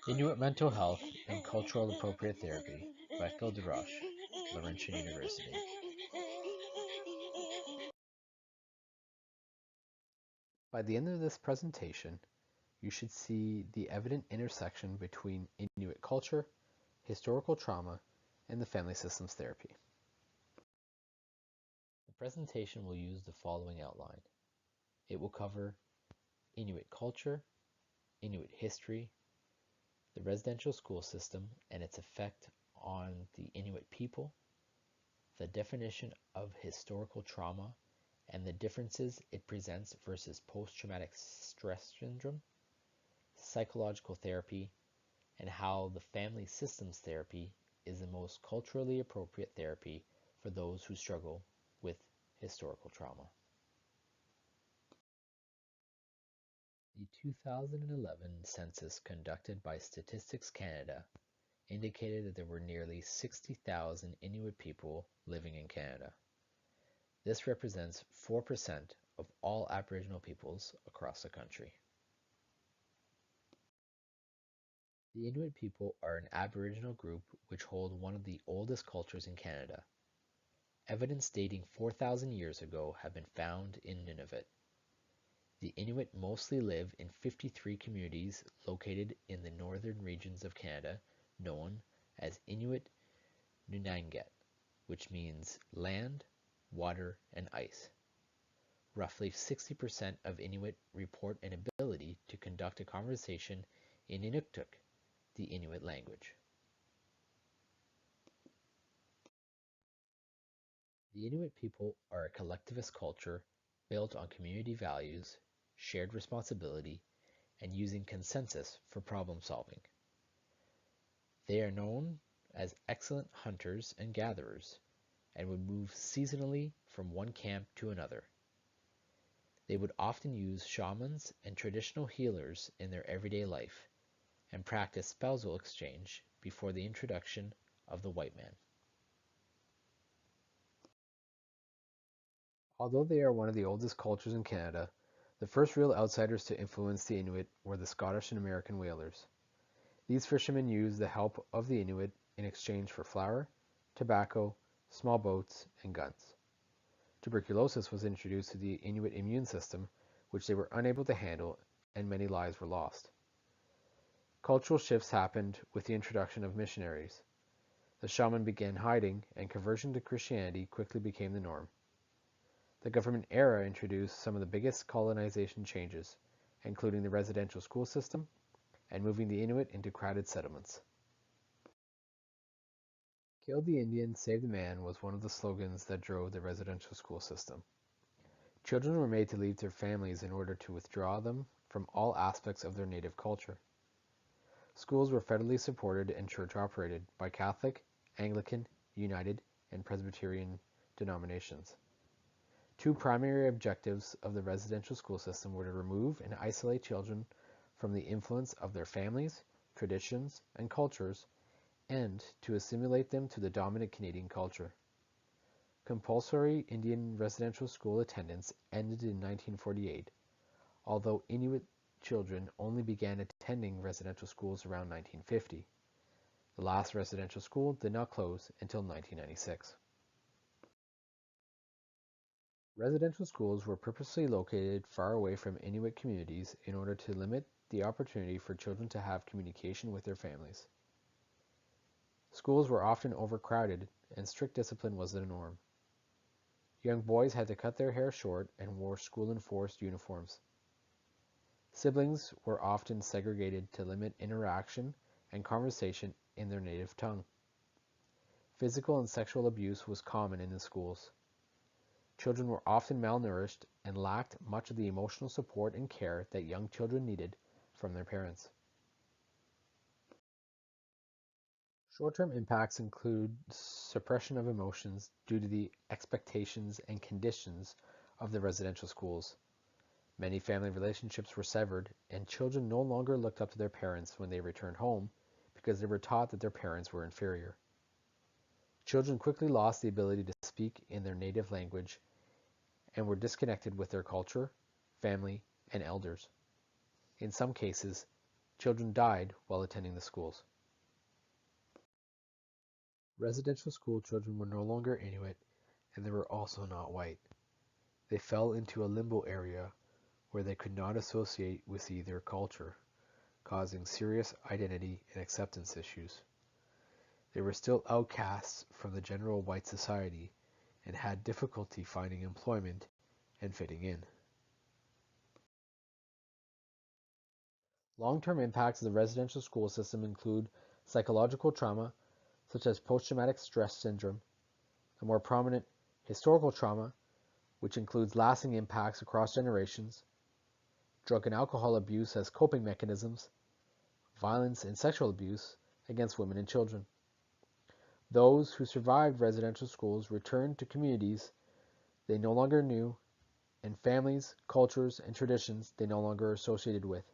Inuit Mental Health and Cultural Appropriate Therapy by Phil DeRoche, Laurentian University. By the end of this presentation, you should see the evident intersection between Inuit culture, historical trauma, and the family systems therapy. The presentation will use the following outline. It will cover Inuit culture, Inuit history, the residential school system and its effect on the Inuit people, the definition of historical trauma and the differences it presents versus post-traumatic stress syndrome, psychological therapy, and how the family systems therapy is the most culturally appropriate therapy for those who struggle with historical trauma. The 2011 census conducted by Statistics Canada indicated that there were nearly 60,000 Inuit people living in Canada. This represents 4% of all Aboriginal peoples across the country. The Inuit people are an Aboriginal group which hold one of the oldest cultures in Canada. Evidence dating 4,000 years ago have been found in Nunavut. The Inuit mostly live in 53 communities located in the northern regions of Canada, known as Inuit Nunangat, which means land, water, and ice. Roughly 60% of Inuit report an ability to conduct a conversation in Inuktitut, the Inuit language. The Inuit people are a collectivist culture built on community values, shared responsibility, and using consensus for problem solving. They are known as excellent hunters and gatherers and would move seasonally from one camp to another. They would often use shamans and traditional healers in their everyday life and practice spousal exchange before the introduction of the white man. Although they are one of the oldest cultures in Canada, the first real outsiders to influence the Inuit were the Scottish and American whalers. These fishermen used the help of the Inuit in exchange for flour, tobacco, small boats, and guns. Tuberculosis was introduced to the Inuit immune system, which they were unable to handle, and many lives were lost. Cultural shifts happened with the introduction of missionaries. The shaman began hiding, and conversion to Christianity quickly became the norm. The government era introduced some of the biggest colonization changes, including the residential school system and moving the Inuit into crowded settlements. Kill the Indian, save the man was one of the slogans that drove the residential school system. Children were made to leave their families in order to withdraw them from all aspects of their native culture. Schools were federally supported and church operated by Catholic, Anglican, United, and Presbyterian denominations. Two primary objectives of the residential school system were to remove and isolate children from the influence of their families, traditions, and cultures, and to assimilate them to the dominant Canadian culture. Compulsory Indian residential school attendance ended in 1948, although Inuit children only began attending residential schools around 1950. The last residential school did not close until 1996. Residential schools were purposely located far away from Inuit communities in order to limit the opportunity for children to have communication with their families. Schools were often overcrowded, and strict discipline was the norm. Young boys had to cut their hair short and wore school-enforced uniforms. Siblings were often segregated to limit interaction and conversation in their native tongue. Physical and sexual abuse was common in the schools. Children were often malnourished and lacked much of the emotional support and care that young children needed from their parents. Short-term impacts include suppression of emotions due to the expectations and conditions of the residential schools. Many family relationships were severed, and children no longer looked up to their parents when they returned home because they were taught that their parents were inferior. Children quickly lost the ability to speak in their native language and were disconnected with their culture, family, and elders. In some cases, children died while attending the schools. Residential school children were no longer Inuit, and they were also not white. They fell into a limbo area where they could not associate with either culture, causing serious identity and acceptance issues. They were still outcasts from the general white society and had difficulty finding employment and fitting in. Long-term impacts of the residential school system include psychological trauma, such as post-traumatic stress syndrome, the more prominent historical trauma, which includes lasting impacts across generations, drug and alcohol abuse as coping mechanisms, violence and sexual abuse against women and children. Those who survived residential schools returned to communities they no longer knew and families, cultures, and traditions they no longer associated with.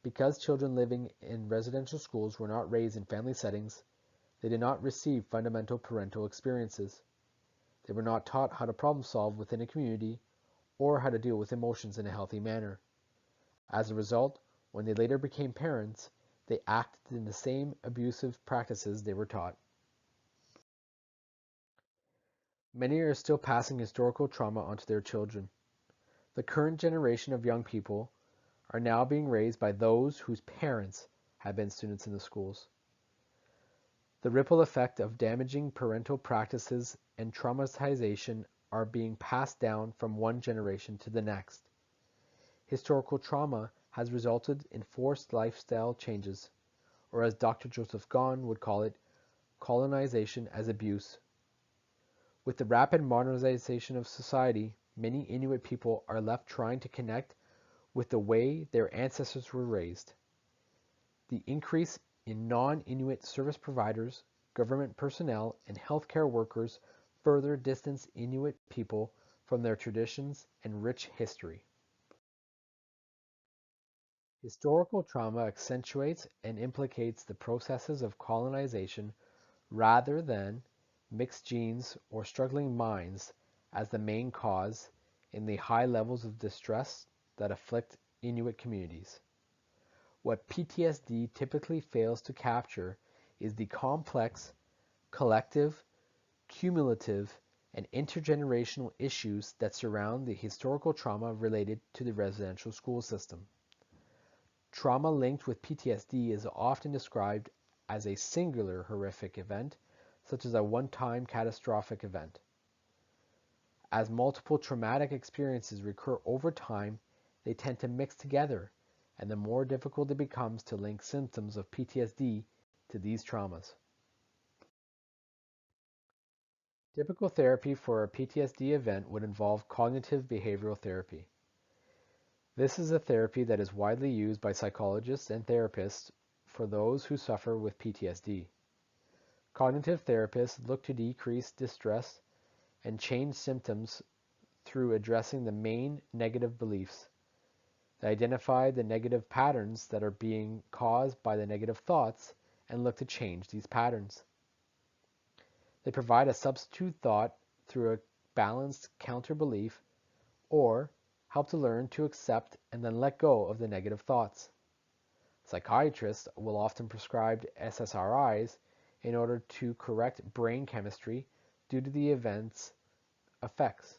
Because children living in residential schools were not raised in family settings, they did not receive fundamental parental experiences. They were not taught how to problem solve within a community or how to deal with emotions in a healthy manner. As a result, when they later became parents, they acted in the same abusive practices they were taught. Many are still passing historical trauma onto their children. The current generation of young people are now being raised by those whose parents have been students in the schools. The ripple effect of damaging parental practices and traumatization are being passed down from one generation to the next. Historical trauma has resulted in forced lifestyle changes, or as Dr. Joseph Gahn would call it, colonization as abuse. With the rapid modernization of society, many Inuit people are left trying to connect with the way their ancestors were raised. The increase in non-Inuit service providers, government personnel, and healthcare workers further distance Inuit people from their traditions and rich history. Historical trauma accentuates and implicates the processes of colonization rather than mixed genes or struggling minds as the main cause in the high levels of distress that afflict Inuit communities. What PTSD typically fails to capture is the complex, collective, cumulative, and intergenerational issues that surround the historical trauma related to the residential school system. Trauma linked with PTSD is often described as a singular horrific event, such as a one-time catastrophic event. As multiple traumatic experiences recur over time, they tend to mix together, and the more difficult it becomes to link symptoms of PTSD to these traumas. Typical therapy for a PTSD event would involve cognitive behavioral therapy. This is a therapy that is widely used by psychologists and therapists for those who suffer with PTSD. Cognitive therapists look to decrease distress and change symptoms through addressing the main negative beliefs. They identify the negative patterns that are being caused by the negative thoughts and look to change these patterns. They provide a substitute thought through a balanced counter belief or help to learn to accept and then let go of the negative thoughts. Psychiatrists will often prescribe SSRIs in order to correct brain chemistry due to the event's effects.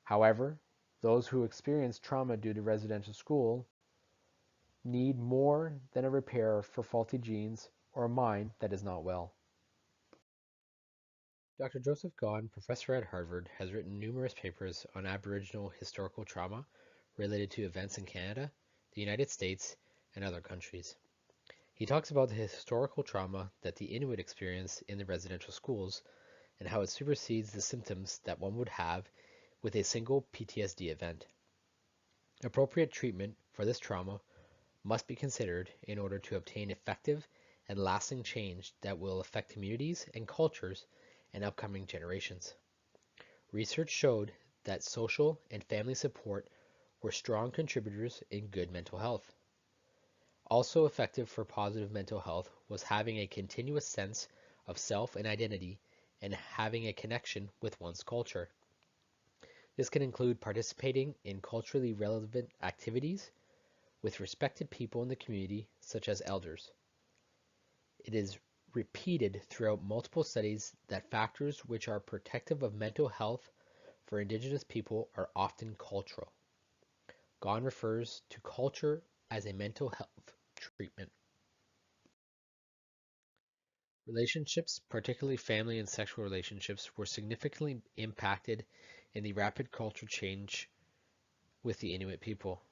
However, those who experience trauma due to residential school need more than a repair for faulty genes or a mind that is not well. Dr. Joseph Gahn, professor at Harvard, has written numerous papers on Aboriginal historical trauma related to events in Canada, the United States, and other countries. He talks about the historical trauma that the Inuit experience in the residential schools and how it supersedes the symptoms that one would have with a single PTSD event. Appropriate treatment for this trauma must be considered in order to obtain effective and lasting change that will affect communities and cultures and upcoming generations. Research showed that social and family support were strong contributors in good mental health. Also effective for positive mental health was having a continuous sense of self and identity and having a connection with one's culture. This can include participating in culturally relevant activities, with respected people in the community, such as elders. It is repeated throughout multiple studies that factors which are protective of mental health for Indigenous people are often cultural. Gon refers to culture as a mental health treatment. Relationships, particularly family and sexual relationships, were significantly impacted in the rapid cultural change with the Inuit people.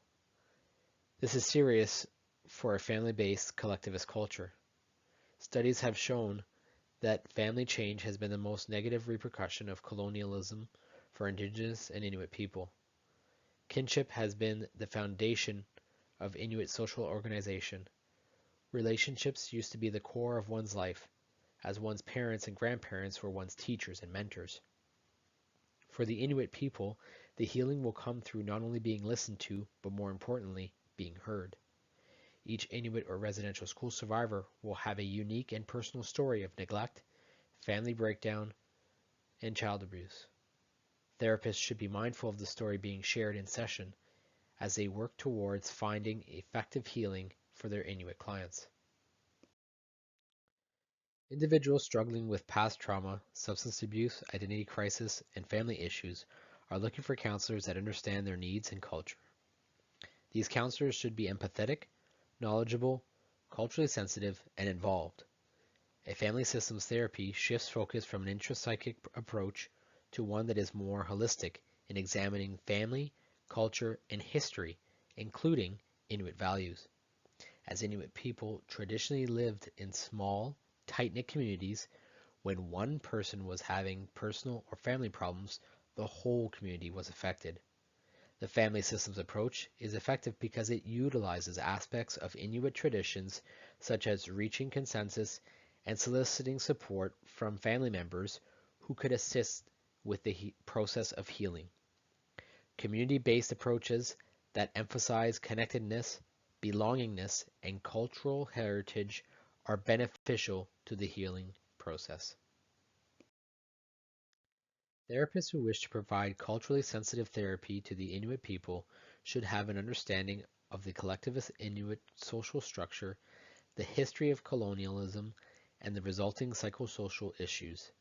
This is serious for a family-based collectivist culture. Studies have shown that family change has been the most negative repercussion of colonialism for Indigenous and Inuit people. Kinship has been the foundation of Inuit social organization. Relationships used to be the core of one's life, as one's parents and grandparents were one's teachers and mentors. For the Inuit people, the healing will come through not only being listened to, but more importantly, being heard. Each Inuit or residential school survivor will have a unique and personal story of neglect, family breakdown, and child abuse. Therapists should be mindful of the story being shared in session as they work towards finding effective healing for their Inuit clients. Individuals struggling with past trauma, substance abuse, identity crisis, and family issues are looking for counselors that understand their needs and culture. These counselors should be empathetic, knowledgeable, culturally sensitive, and involved. A family systems therapy shifts focus from an intrapsychic approach to one that is more holistic in examining family, culture, and history, including Inuit values. As Inuit people traditionally lived in small, tight-knit communities, when one person was having personal or family problems, the whole community was affected. The family systems approach is effective because it utilizes aspects of Inuit traditions such as reaching consensus and soliciting support from family members who could assist with the process of healing. Community-based approaches that emphasize connectedness, belongingness, and cultural heritage are beneficial to the healing process. Therapists who wish to provide culturally sensitive therapy to the Inuit people should have an understanding of the collectivist Inuit social structure, the history of colonialism, and the resulting psychosocial issues.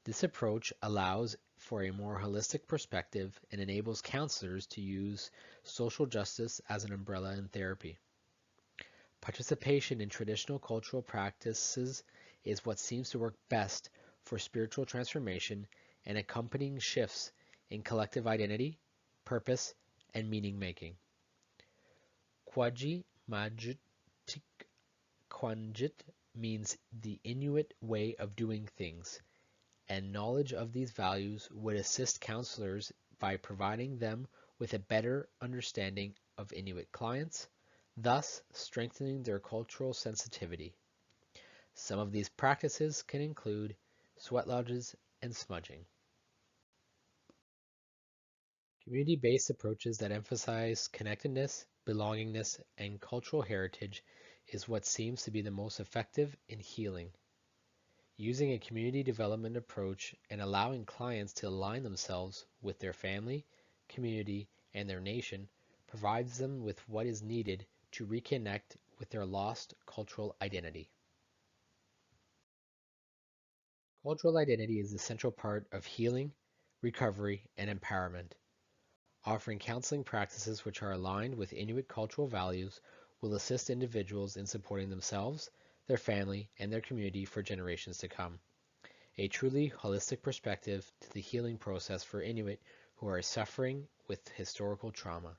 This approach allows for a more holistic perspective and enables counselors to use social justice as an umbrella in therapy. Participation in traditional cultural practices is what seems to work best for spiritual transformation and accompanying shifts in collective identity, purpose, and meaning making. Kwaji Majtik Kwanjit means the Inuit way of doing things, and knowledge of these values would assist counselors by providing them with a better understanding of Inuit clients, thus strengthening their cultural sensitivity. Some of these practices can include sweat lodges and smudging. Community-based approaches that emphasize connectedness, belongingness, and cultural heritage is what seems to be the most effective in healing. Using a community development approach and allowing clients to align themselves with their family, community, and their nation provides them with what is needed to reconnect with their lost cultural identity. Cultural identity is the central part of healing, recovery, and empowerment. Offering counseling practices which are aligned with Inuit cultural values will assist individuals in supporting themselves, their family, and their community for generations to come. A truly holistic perspective to the healing process for Inuit who are suffering with historical trauma.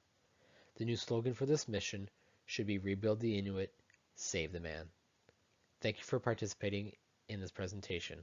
The new slogan for this mission should be Rebuild the Inuit, Save the Man. Thank you for participating in this presentation.